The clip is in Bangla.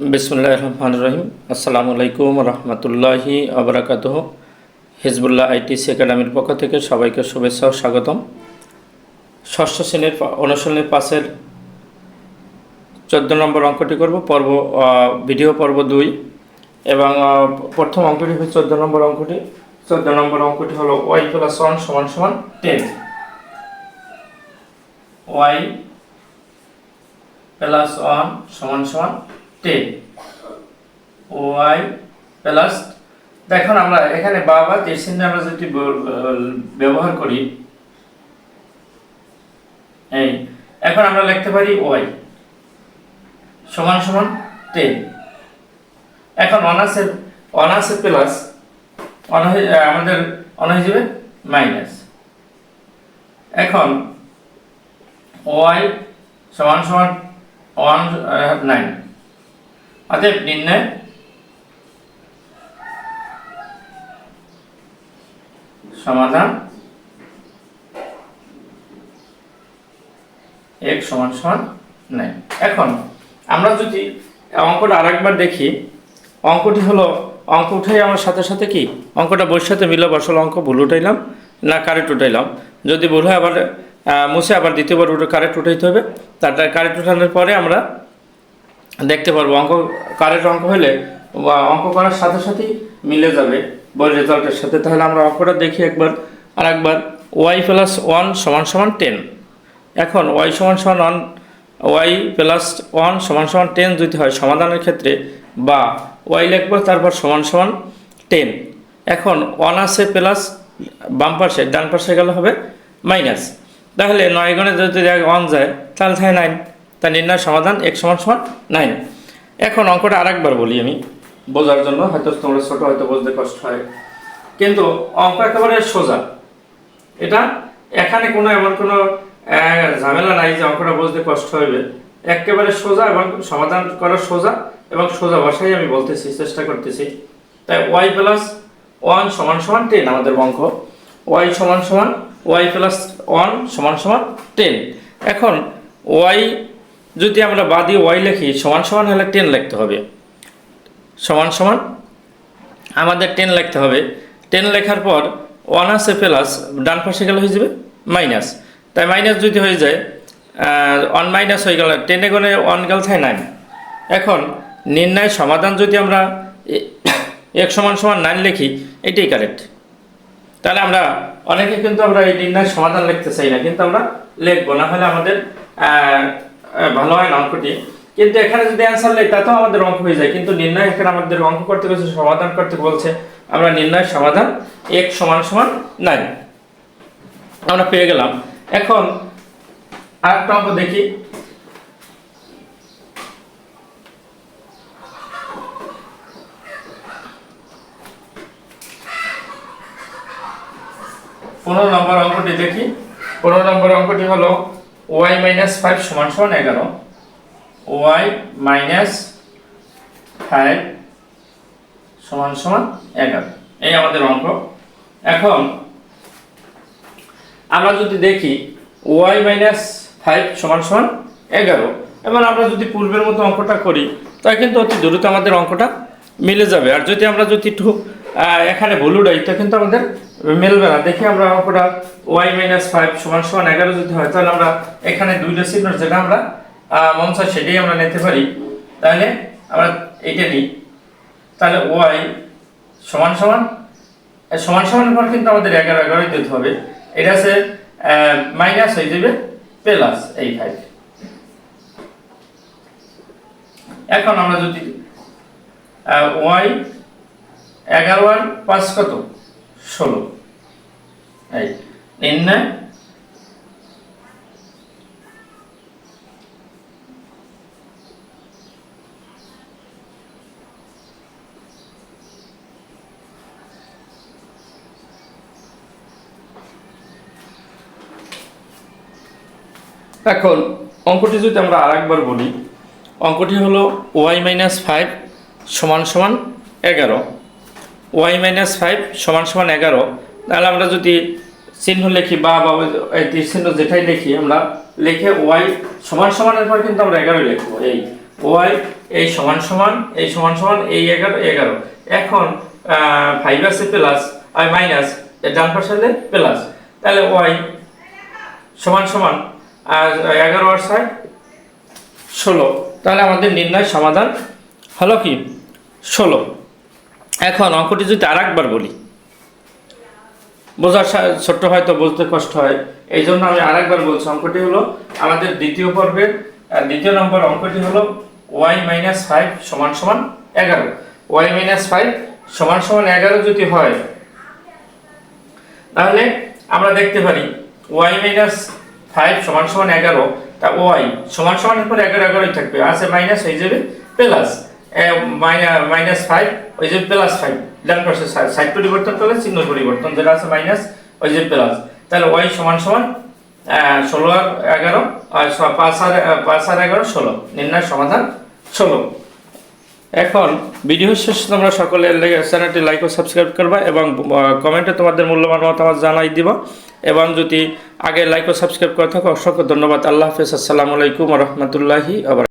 বিসমিল্লাহির রহমানির রহিম। আসসালামু আলাইকুম রহমতুল্লাহি আবরাকাতুহ। হিজবুল্লাহ আইটিসি একাডেমির পক্ষ থেকে সবাইকে শুভেচ্ছা ও স্বাগতম। ষষ্ঠ শ্রেণীর অনুশীলনী 5-এর 14 নম্বর অঙ্কটি করব, ভিডিও পর্ব 2 এবং প্রথম অঙ্কটি হচ্ছে 14 নম্বর অঙ্কটি। 14 নম্বর অঙ্কটি হলো y + 1 = 10। y + 1 = 10। y প্লাস, দেখুন আমরা এখানে বাবা তীর চিহ্ন আমরা যদি ব্যবহার করি, এই এখন আমরা লিখতে পারি y = 10। এখন অনার্সে প্লাস আমাদের হয়ে যাবে মাইনাস। এখন y = 9। অতএব নির্ণয় সমাধান x = 9। এখন আমরা যদি অঙ্কটা আরেকবার দেখি, অঙ্কটি হলো অঙ্ক উঠাই আমার সাথে সাথে কি অঙ্কটা বইয়ের সাথে মিলাবো। আসলে অঙ্ক ভুল উঠাইলাম না কারেক্ট উঠাইলাম, যদি ভুল হয় আবার মুছে আবার দ্বিতীয়বার কারেক্ট উঠাইতে হবে। তারপরে কারেক্ট উঠানোর পরে আমরা দেখতে পারবো অঙ্ক কারেক্ট অঙ্ক হলে অঙ্ক করার সাথে সাথেই মিলে যাবে বই রেজাল্টের সাথে। তাহলে আমরা অঙ্কটা দেখি আরেকবার y + 1 = 10। এখন y + 1 = 10 যদি হয় সমাধানের ক্ষেত্রে, বা y লিখব তারপর = 10। এখন 1 আছে প্লাস, বাম পাশে ডান পাশে গেলে হবে মাইনাস। তাহলে 9 গুণে যদি 1 যায় তাহলে থাকে 9। তাই নির্ণয় সমাধান x = 9। এখন অঙ্কটা আরেকবার বলি আমি বোঝার জন্য, হয়তো তোমরা ছোট হয়তো বুঝতে কষ্ট হয়, কিন্তু অঙ্ক একেবারে সোজা। এটা এখানে এমন কোনো ঝামেলা নাই যে অঙ্কটা বুঝতে কষ্ট হবে। একেবারে সোজা এবং সমাধান করা সোজা, এবং সোজা ভাষায় আমি বলতেছি, চেষ্টা করতেছি। তাই y + 1 = 10 আমাদের অঙ্ক। y + 1 = 10। এখন y যদি আমরা বাদী y লিখি সমান হলে 10 লিখতে হবে, সমান আমাদের 10 লিখতে হবে। 10 লেখার পর 1 আছে প্লাস, ডান পাশে গেলে হয়ে যাবে মাইনাস। তাই মাইনাস যদি হয়ে যায় 1 মাইনাস হয়ে গেল, 10 গুণে 1 গেল থাকে 9। এখন নির্ণয় সমাধান যদি আমরা x = 9 লিখি, এটাই কারেক্ট। তাহলে আমরা অনেকে কিন্তু আমরা এই নির্ণয় সমাধান লিখতে চাই না, কিন্তু আমরা লিখবো, না হলে আমাদের ভালো হয় না অঙ্কটি। কিন্তু এখানে যদি অ্যান্সার লিখি তাতেও আমাদের অঙ্ক হয়ে যায়, কিন্তু নির্ণয় এখানে আমাদের অঙ্ক করতে বলছে, সমাধান করতে বলছে। আমরা নির্ণয় সমাধান x = 9 আমরা পেয়ে গেলাম। এখন আরেকটা অঙ্ক দেখি। পনেরো নম্বর অঙ্কটি দেখি। 15 নম্বর অঙ্কটি হলো y - 5 = 11। y - 5 = 11, এই আমাদের অঙ্ক। এখন আমরা যদি দেখি y - 5 = 11, এবং আমরা যদি পূর্বের মতো অঙ্কটা করি তাই কিন্তু অতি দ্রুত আমাদের অঙ্কটা মিলে যাবে। আর যদি আমরা একটু এখানে ভুল উড়াই তা কিন্তু আমাদের মিলবে না। দেখি আমরা অঙ্কটা y - 5 = 11 যদি হয়, তাহলে আমরা এখানে দুইটা চিহ্ন যেটা আমরা মন চায় সেটাই আমরা নিতে পারি। তাহলে আমরা এইটা নিই। তাহলে y সমান পর কিন্তু আমাদের 11 দিতে হবে। এটা আছে মাইনাস হয়ে যাবে প্লাস এই 5। এখন আমরা যদি y 11 আর 5 কত 16, এই নির্ণয় এখন অঙ্কটি যদি আমরা আরেকবার বলি, অঙ্কটি হলো y - 5 = 11। y - 5 = 11। তাহলে আমরা যদি চিহ্ন লিখি বা তীর চিহ্ন যেটাই লিখি, আমরা লিখে y সমান সমানের পর কিন্তু আমরা 11 লিখবো। এই ওয়াই এই সমান সমান এই সমান সমান এই 11 11। এখন 5 আছে প্লাস আর মাইনাস, এর ডান পাশে হলে প্লাস, তাহলে ওয়াই সমান সমান আর 11 আর 6 16। তাহলে আমাদের নির্ণয় সমাধান হলো কি 16। এখন অঙ্কটি যদি আরেকবার বলি, বোঝার ছোট্ট হয়তো বলতে কষ্ট হয়, এই জন্য আমি আরেকবার বলছি। অঙ্কটি হলো আমাদের দ্বিতীয় পর্বের দ্বিতীয় নম্বর অঙ্কটি হলো ওয়াই মাইনাস 5 সমান সমান 11। ওয়াই মাইনাস 5 সমান সমান 11 যদি হয়, তাহলে আমরা দেখতে পারি ওয়াই মাইনাস 5 সমান সমান 11, তা ওয়াই সমান সমানের পর 11 11ই থাকবে, আছে মাইনাস হয়ে যাবে প্লাস, মাইনাস 5 ওই যে প্লাস 5, ডান পাশে সাইড পরিবর্তন করলে চিহ্ন পরিবর্তন, যেটা আছে মাইনাস ওই যে প্লাস, তাহলে ওয়াই সমান সমান 16 আর 11 আর 5 আর 11 16। নির্ণয় সমাধান 16। এখন ভিডিও শেষে তোমরা সকলে চ্যানেলটি লাইক ও সাবস্ক্রাইব করবা এবং কমেন্টে তোমাদের মূল্যবান মতামত জানাই দিবা। এবং যদি আগে লাইক ও সাবস্ক্রাইব করে থাকো অসংখ্য ধন্যবাদ। আল্লাহ হাফেজ। আসসালামু আলাইকুম ওয়া রাহমাতুল্লাহি ওয়া বারাকাতুহু।